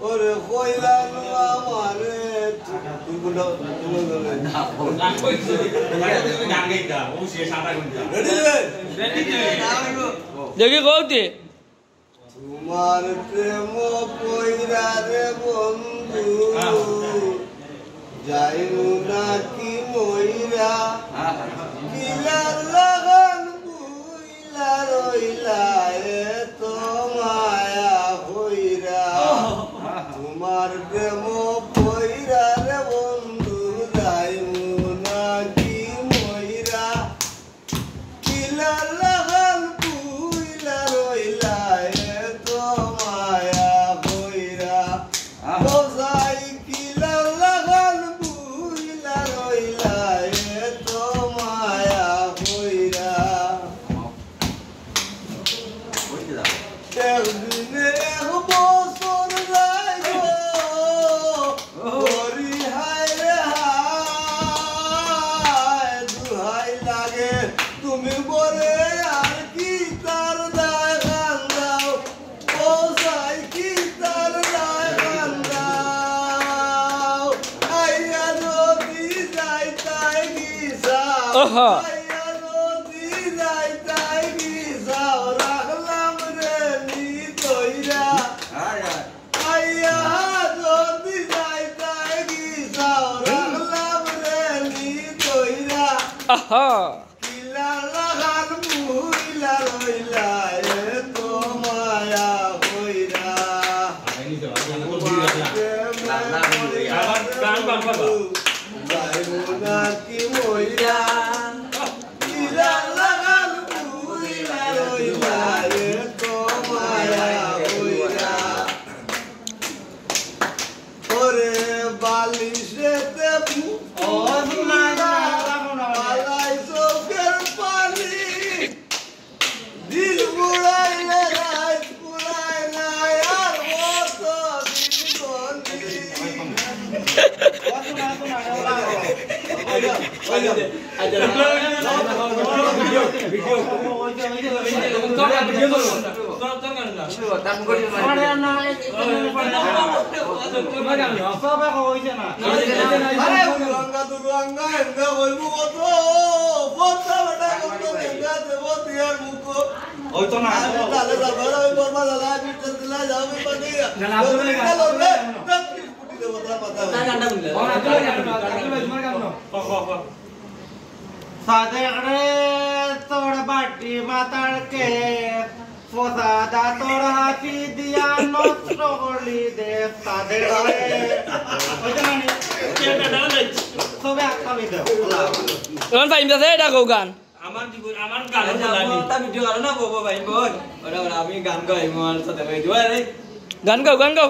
ওরে কইলানো আমারে তুই বলো না গান কইছো তুমি গান গাইতা ও সে সাদা গুনতা রেডি দেখি কইতে তোমার প্রেম পয়রা রে বন্ধু যাইনু নাকি মইরা কিলার লাগান বুইলা রইলা এ তো মায়া হইরা তোমার প্রেম পয়রা রে বন্ধু যাইনু নাকি মইরা কিলার লাগান বুইলা রইলা এ তো মায়া হইরা বজাই কিলার লাগান বুইলা রইলা এ তো মায়া হইরা একদিনে এক বছর যাইব হরি হায় রে হায় দুহাই লাগে তুমি বলে আর কি তার দায় কান্দাও ও সাই কি তার দায় কান্দাও আইয়া নদী যাইতাই গিসাও ওহো আইয়া নদী যাইতাই গিসাও রাখলাম রে নি তইরা আইয়া নদী যাইতাই গিসাও রাখলাম রে নি তইরা আহা কিলা লাগান বুইলা রইলা এ তো মায়া হইরা যাইবো নাকি মইরা কিলা লাগান বুইলা রইলা এ তো মায়া হইরা ওরে বালিশেতে পালাই চোখের পানি দিল বুড়াইলে রাত বুড়াই নাই আর মত তোর বাটি মাতার কে পোসাদা তোর হাতি দিয়া নষ্ট করলি দে সাদের সবে আকালি দে কোন টাইম আছে এটা কও গান আমার জীবন আমার গানে বলানি তা ভিডিও করো না বাবা ভাই বোন ওরা আমি গান গাই আমার সাথে গাই দিও আরে গান গাও